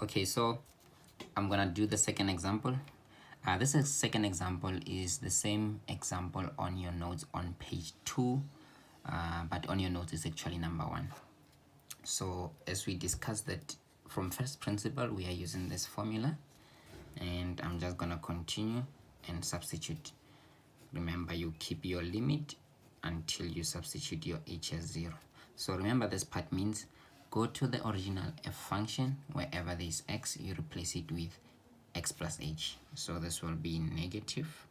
Okay, so I'm gonna do the second example. This second example is the same example on your notes on page 2, but on your notes is actually number 1. So as we discussed that from first principle, we are using this formula, and I'm just gonna continue and substitute. Remember, you keep your limit until you substitute your h as 0. So remember, this part means go to the original f function. Wherever there is x, you replace it with x plus h. So this will be negative.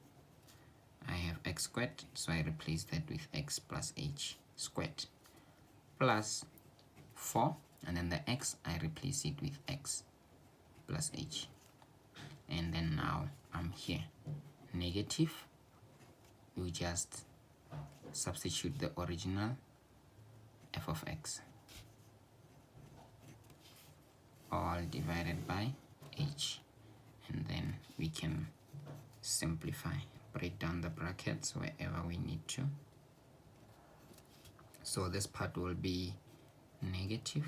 I have x squared, so I replace that with x plus h squared, plus 4, and then the x, I replace it with x plus h. And then now I'm here, negative, you just substitute the original f of x, all divided by h, and then we can simplify, break down the brackets wherever we need to. So this part will be negative,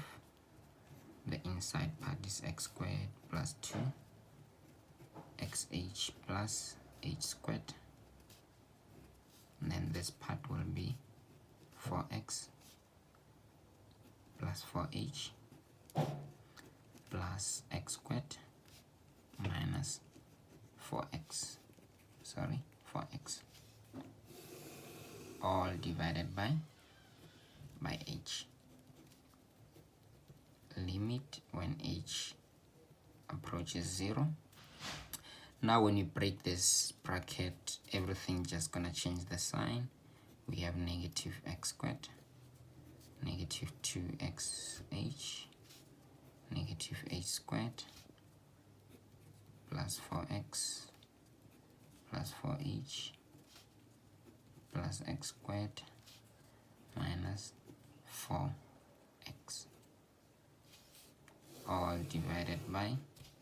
the inside part is x squared plus 2 xh plus h squared, and then this part will be 4x plus 4h plus x squared minus 4x, all divided by h. Limit when h approaches 0. Now when you break this bracket, everything just gonna change the sign. We have negative x squared, negative 2xh, negative h squared, plus 4x, plus 4h, plus x squared, minus 4x, all divided by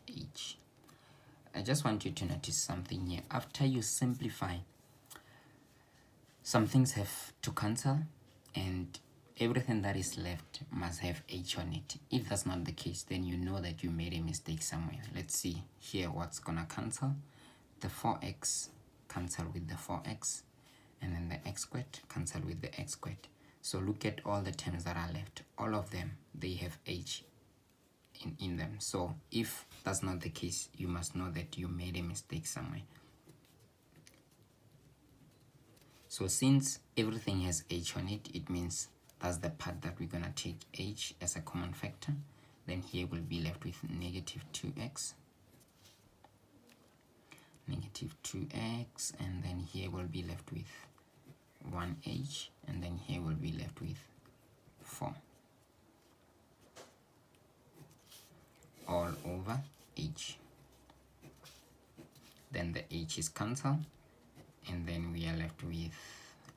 h. I just want you to notice something here. After you simplify, some things have to cancel, and everything that is left must have h on it. If that's not the case, then you know that you made a mistake somewhere. Let's see here what's gonna cancel. The 4x cancel with the 4x, and then the x squared cancel with the x squared. So look at all the terms that are left. All of them, they have h in them. So if that's not the case, you must know that you made a mistake somewhere. So since everything has h on it, it means that's the part that we're gonna take h as a common factor. Then here we'll be left with negative 2x, negative 2x, and then here we'll be left with 1h, and then here we'll be left with 4, all over h. Then the h is cancelled, and then we are left with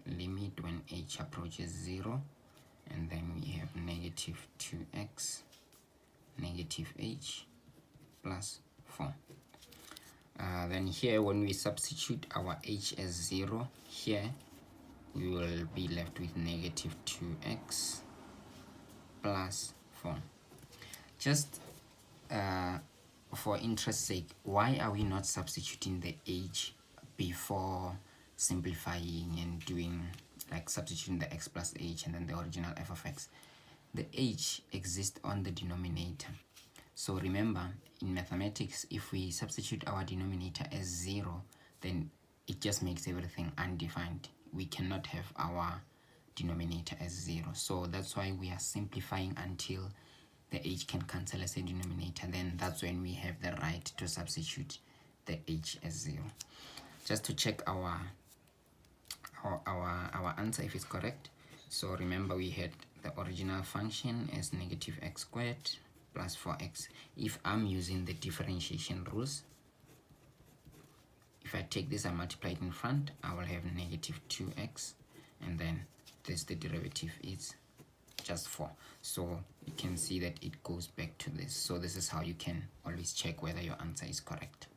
limit when h approaches 0, and then we have negative 2x, negative h, plus 4. Then here when we substitute our h as 0, here we will be left with negative 2x plus 4. Just for interest's sake, why are we not substituting the h before simplifying and doing like substituting the x plus h and then the original f of x? The h exists on the denominator. So remember, in mathematics, if we substitute our denominator as 0, then it just makes everything undefined. We cannot have our denominator as 0. So that's why we are simplifying until the h can cancel as a denominator. Then that's when we have the right to substitute the h as 0. Just to check our answer if it's correct. So remember, we had the original function as negative x squared plus 4x. If I'm using the differentiation rules, if I take this and multiply it in front, I will have negative 2x, and then this, the derivative is just 4. So you can see that it goes back to this. So this is how you can always check whether your answer is correct.